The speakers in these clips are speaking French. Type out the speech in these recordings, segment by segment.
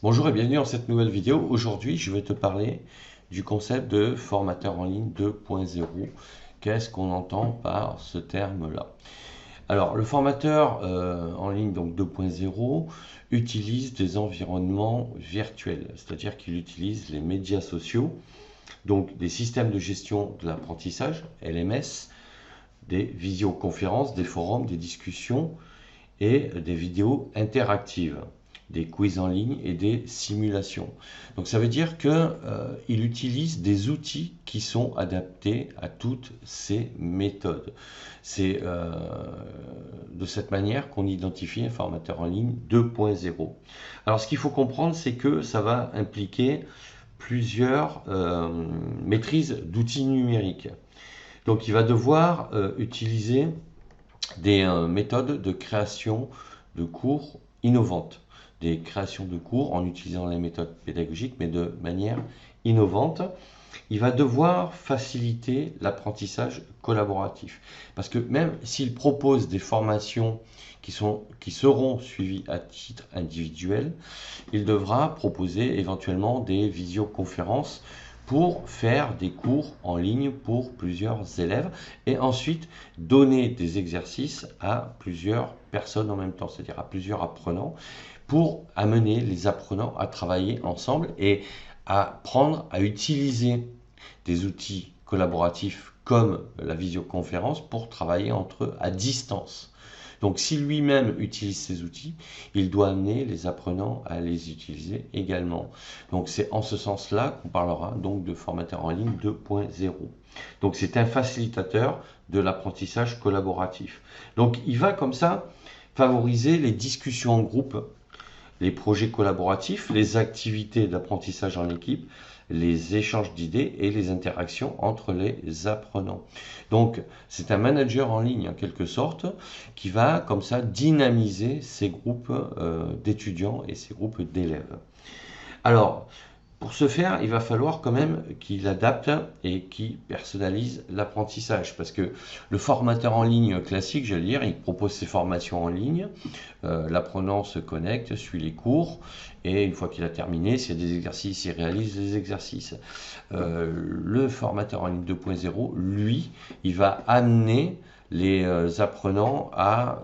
Bonjour et bienvenue dans cette nouvelle vidéo. Aujourd'hui, je vais te parler du concept de formateur en ligne 2.0. Qu'est-ce qu'on entend par ce terme-là? Alors, le formateur en ligne donc 2.0 utilise des environnements virtuels, c'est-à-dire qu'il utilise les médias sociaux, donc des systèmes de gestion de l'apprentissage, LMS, des visioconférences, des forums, des discussions et des vidéos interactives, des quiz en ligne et des simulations. Donc ça veut dire qu'il utilise des outils qui sont adaptés à toutes ces méthodes. C'est de cette manière qu'on identifie un formateur en ligne 2.0. Alors ce qu'il faut comprendre, c'est que ça va impliquer plusieurs maîtrises d'outils numériques. Donc il va devoir utiliser des méthodes de création de cours innovantes, des créations de cours en utilisant les méthodes pédagogiques, mais de manière innovante. Il va devoir faciliter l'apprentissage collaboratif. Parce que même s'il propose des formations qui seront suivies à titre individuel, il devra proposer éventuellement des visioconférences pour faire des cours en ligne pour plusieurs élèves et ensuite donner des exercices à plusieurs personnes en même temps, c'est-à-dire à plusieurs apprenants, pour amener les apprenants à travailler ensemble et à apprendre à utiliser des outils collaboratifs comme la visioconférence pour travailler entre eux à distance. Donc si lui-même utilise ces outils, il doit amener les apprenants à les utiliser également. Donc c'est en ce sens-là qu'on parlera donc de formateur en ligne 2.0. Donc c'est un facilitateur de l'apprentissage collaboratif. Donc il va comme ça favoriser les discussions en groupe, les projets collaboratifs, les activités d'apprentissage en équipe, les échanges d'idées et les interactions entre les apprenants. Donc, c'est un manager en ligne en quelque sorte qui va comme ça dynamiser ces groupes d'étudiants et ces groupes d'élèves. Alors, pour ce faire, il va falloir quand même qu'il adapte et qu'il personnalise l'apprentissage. Parce que le formateur en ligne classique, j'allais dire, il propose ses formations en ligne. L'apprenant se connecte, suit les cours. Et une fois qu'il a terminé, s'il y a des exercices, il réalise les exercices. Le formateur en ligne 2.0, lui, il va amener les apprenants à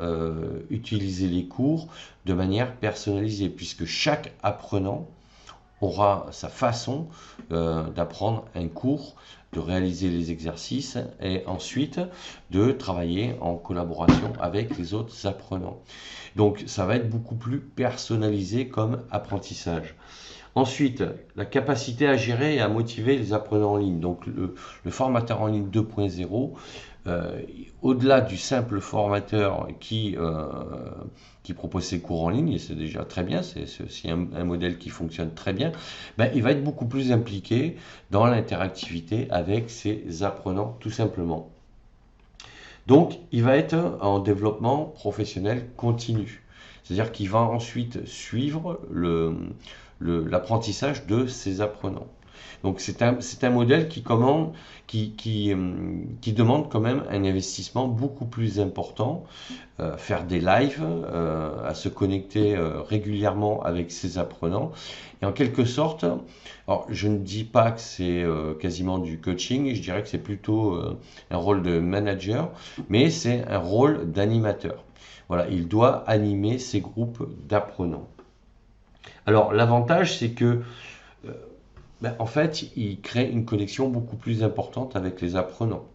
utiliser les cours de manière personnalisée. Puisque chaque apprenant aura sa façon d'apprendre un cours, de réaliser les exercices et ensuite de travailler en collaboration avec les autres apprenants. Donc ça va être beaucoup plus personnalisé comme apprentissage. Ensuite, la capacité à gérer et à motiver les apprenants en ligne. Donc le formateur en ligne 2.0, au-delà du simple formateur qui propose ses cours en ligne, et c'est déjà très bien, c'est aussi un modèle qui fonctionne très bien, ben, il va être beaucoup plus impliqué dans l'interactivité avec ses apprenants, tout simplement. Donc, il va être en développement professionnel continu. C'est-à-dire qu'il va ensuite suivre l'apprentissage de ses apprenants. Donc c'est un modèle qui demande quand même un investissement beaucoup plus important, faire des lives, à se connecter régulièrement avec ses apprenants. Et en quelque sorte, alors je ne dis pas que c'est quasiment du coaching, je dirais que c'est plutôt un rôle de manager, mais c'est un rôle d'animateur. Voilà, il doit animer ces groupes d'apprenants. Alors l'avantage, c'est que en fait, il crée une connexion beaucoup plus importante avec les apprenants.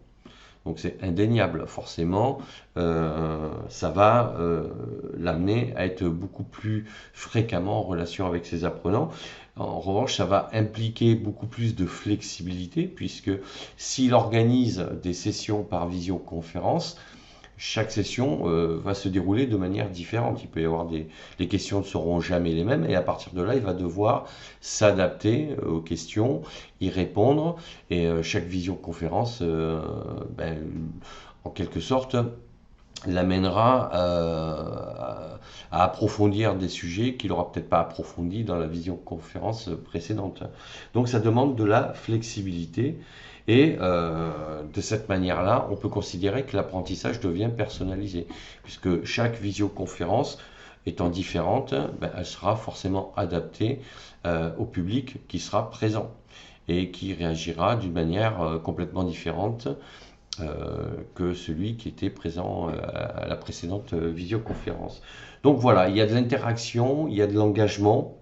Donc c'est indéniable, forcément, ça va l'amener à être beaucoup plus fréquemment en relation avec ses apprenants. En revanche, ça va impliquer beaucoup plus de flexibilité, puisque s'il organise des sessions par visioconférence, chaque session va se dérouler de manière différente. Il peut y avoir les questions ne seront jamais les mêmes et à partir de là, il va devoir s'adapter aux questions, y répondre et chaque visioconférence, en quelque sorte, l'amènera à approfondir des sujets qu'il n'aura peut-être pas approfondis dans la visioconférence précédente. Donc ça demande de la flexibilité et de cette manière-là, on peut considérer que l'apprentissage devient personnalisé, puisque chaque visioconférence étant différente, ben, elle sera forcément adaptée au public qui sera présent et qui réagira d'une manière complètement différente que celui qui était présent à la précédente visioconférence. Donc voilà, il y a de l'interaction, il y a de l'engagement,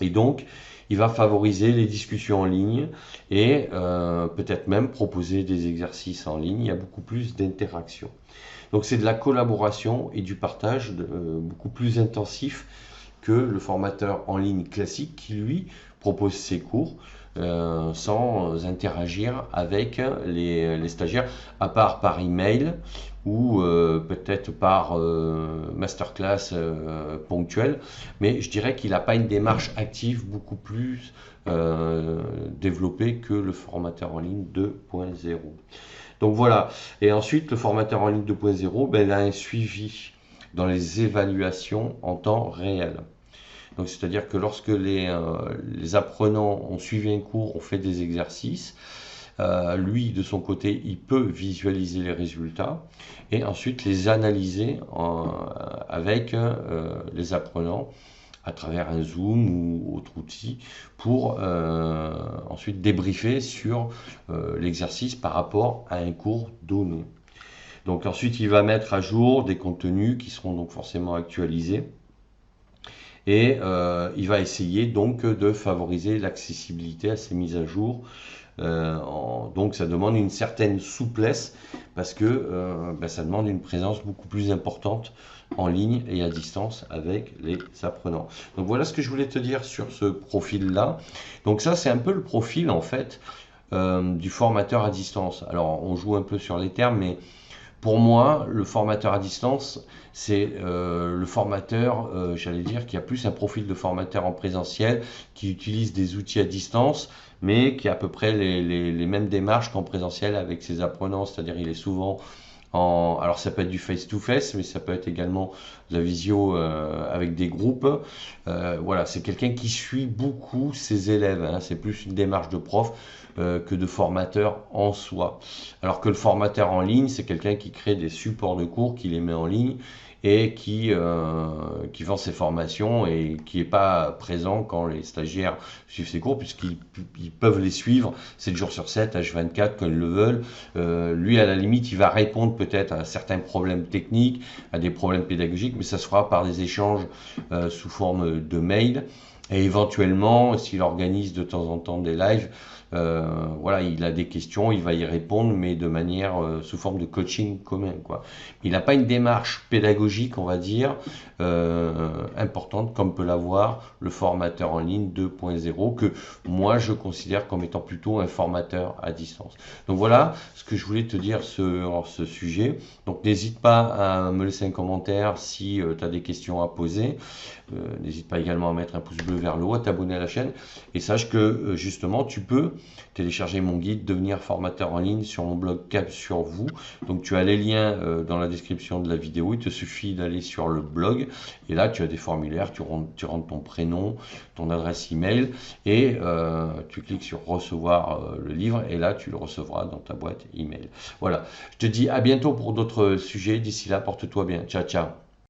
et donc il va favoriser les discussions en ligne et peut-être même proposer des exercices en ligne. Il y a beaucoup plus d'interaction. Donc c'est de la collaboration et du partage beaucoup plus intensif que le formateur en ligne classique qui lui propose ses cours sans interagir avec les stagiaires, à part par email ou peut-être par masterclass ponctuelle, mais je dirais qu'il n'a pas une démarche active beaucoup plus développée que le formateur en ligne 2.0. Donc voilà, et ensuite le formateur en ligne 2.0, ben, il a un suivi dans les évaluations en temps réel. Donc c'est-à-dire que lorsque les apprenants ont suivi un cours, ont fait des exercices, lui de son côté, il peut visualiser les résultats et ensuite les analyser avec les apprenants à travers un Zoom ou autre outil pour ensuite débriefer sur l'exercice par rapport à un cours donné. Donc ensuite, il va mettre à jour des contenus qui seront donc forcément actualisés. Et il va essayer donc de favoriser l'accessibilité à ces mises à jour. Donc ça demande une certaine souplesse parce que ben, ça demande une présence beaucoup plus importante en ligne et à distance avec les apprenants. Donc voilà ce que je voulais te dire sur ce profil-là. Donc ça c'est un peu le profil en fait du formateur à distance. Alors on joue un peu sur les termes, mais pour moi, le formateur à distance, c'est le formateur, j'allais dire, qui a plus un profil de formateur en présentiel, qui utilise des outils à distance, mais qui a à peu près les mêmes démarches qu'en présentiel avec ses apprenants, c'est-à-dire il est souvent alors ça peut être du face-to-face, mais ça peut être également de la visio avec des groupes. Voilà, c'est quelqu'un qui suit beaucoup ses élèves, hein. C'est plus une démarche de prof que de formateur en soi. Alors que le formateur en ligne, c'est quelqu'un qui crée des supports de cours, qui les met en ligne et qui vend ses formations et qui n'est pas présent quand les stagiaires suivent ses cours, puisqu'ils peuvent les suivre 7 jours sur 7, H24, quand ils le veulent. Lui, à la limite, il va répondre peut-être à certains problèmes techniques, à des problèmes pédagogiques, mais ça se fera par des échanges sous forme de mail. Et éventuellement, s'il organise de temps en temps des lives, voilà, il a des questions, il va y répondre, mais de manière sous forme de coaching commun, quoi. Il n'a pas une démarche pédagogique, on va dire, importante, comme peut l'avoir le formateur en ligne 2.0, que moi je considère comme étant plutôt un formateur à distance. Donc voilà ce que je voulais te dire sur ce sujet. Donc n'hésite pas à me laisser un commentaire si tu as des questions à poser. N'hésite pas également à mettre un pouce bleu vers le haut, à t'abonner à la chaîne. Et sache que justement, tu peux télécharger mon guide Devenir formateur en ligne sur mon blog Cap sur vous. Donc tu as les liens dans la description de la vidéo. Il te suffit d'aller sur le blog. Et là, tu as des formulaires. Tu rentres ton prénom, ton adresse email. Et tu cliques sur recevoir le livre. Et là, tu le recevras dans ta boîte email. Voilà. Je te dis à bientôt pour d'autres sujets. D'ici là, porte-toi bien. Ciao, ciao.